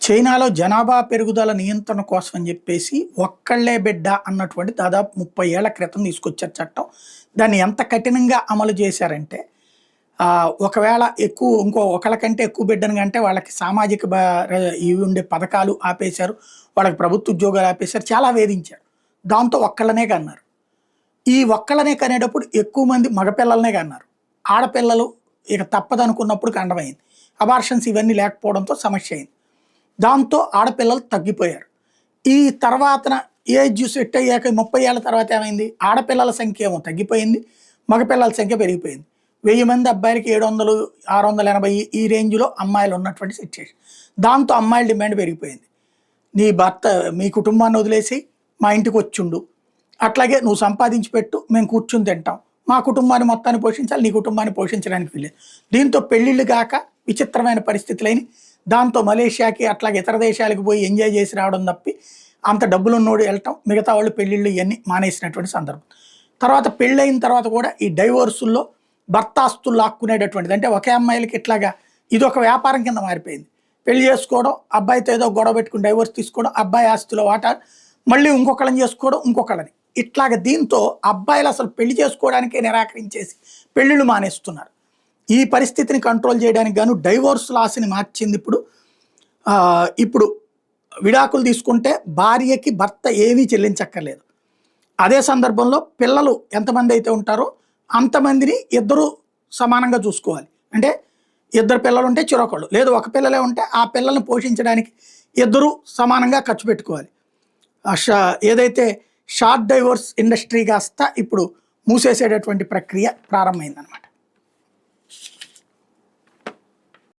చైనాలో జనాభా పెరుగుదల నియంత్రణ కోసం అని చెప్పేసి ఒక్కళ్ళే బిడ్డ అన్నటువంటి దాదాపు 30 ఏళ్ల క్రితం తీసుకొచ్చారు చట్టం. దాన్ని ఎంత కఠినంగా అమలు చేశారంటే ఒకవేళ ఒకళ్ళ కంటే ఎక్కువ బిడ్డను కంటే వాళ్ళకి సామాజిక ఇవి ఉండే పథకాలు ఆపేశారు. వాళ్ళకి ప్రభుత్వ ఉద్యోగాలు ఆపేశారు. చాలా వేధించారు. దాంతో ఒక్కళ్ళనే కన్నారు. ఈ ఒక్కళ్ళనే కనేటప్పుడు ఎక్కువ మంది మగపిల్లలనే కన్నారు. ఆడపిల్లలు ఇక తప్పదనుకున్నప్పుడు కండమైంది. అబార్షన్స్ ఇవన్నీ లేకపోవడంతో సమస్య అయింది. దాంతో ఆడపిల్లలు తగ్గిపోయారు. ఈ తర్వాతన ఏజ్ సెట్ అయ్యాక 30 ఏళ్ల తర్వాత ఏమైంది? ఆడపిల్లల సంఖ్య ఏమో తగ్గిపోయింది, మగపిల్లల సంఖ్య పెరిగిపోయింది. 1000 మంది అబ్బాయిలకి 700, 680 ఈ రేంజ్లో అమ్మాయిలు ఉన్నటువంటి సిచ్యువేషన్. దాంతో అమ్మాయిల డిమాండ్ పెరిగిపోయింది. నీ భర్త మీ కుటుంబాన్ని వదిలేసి మా ఇంటికి వచ్చిండు, అట్లాగే నువ్వు సంపాదించి పెట్టు, మేము కూర్చుని తింటాం, మా కుటుంబాన్ని మొత్తాన్ని పోషించాలి, నీ కుటుంబాన్ని పోషించడానికి వీలేదు. దీంతో పెళ్ళిళ్ళు కాక విచిత్రమైన పరిస్థితులైన. దాంతో మలేషియాకి అట్లాగే ఇతర దేశాలకు పోయి ఎంజాయ్ చేసి రావడం తప్పి అంత డబ్బులు ఉన్నోడు వెళ్ళటం, మిగతా వాళ్ళు పెళ్ళిళ్ళు ఇవన్నీ మానేసినటువంటి సందర్భం. తర్వాత పెళ్ళైన తర్వాత కూడా ఈ డైవోర్సుల్లో భర్త ఆస్తులు లాక్కునేటటువంటిది, అంటే ఒకే అమ్మాయిలకి ఇట్లాగా ఇది ఒక వ్యాపారం కింద మారిపోయింది. పెళ్లి చేసుకోవడం, అబ్బాయితో ఏదో గొడవ పెట్టుకుని డైవోర్స్ తీసుకోవడం, అబ్బాయి ఆస్తుల వాటా మళ్ళీ ఇంకొకళ్ళని చేసుకోవడం, ఇంకొకళ్ళని ఇట్లాగ. దీంతో అబ్బాయిలు అసలు పెళ్లి చేసుకోవడానికే నిరాకరించేసి పెళ్ళిళ్ళు మానేస్తున్నారు. ఈ పరిస్థితిని కంట్రోల్ చేయడానికి గాను డైవోర్స్ లాస్ని మార్చింది. ఇప్పుడు విడాకులు తీసుకుంటే భార్యకి భర్త ఏమీ చెల్లించక్కర్లేదు. అదే సందర్భంలో పిల్లలు ఎంతమంది అయితే ఉంటారో అంతమందిని ఇద్దరు సమానంగా చూసుకోవాలి. అంటే ఇద్దరు పిల్లలు ఉంటే చిరొకళ్ళు, లేదు ఒక పిల్లలే ఉంటే ఆ పిల్లల్ని పోషించడానికి ఇద్దరు సమానంగా ఖర్చు పెట్టుకోవాలి. ఏదైతే షార్ట్ డైవోర్స్ ఇండస్ట్రీ కాస్త ఇప్పుడు మూసేసేటటువంటి ప్రక్రియ ప్రారంభమైందనమాట.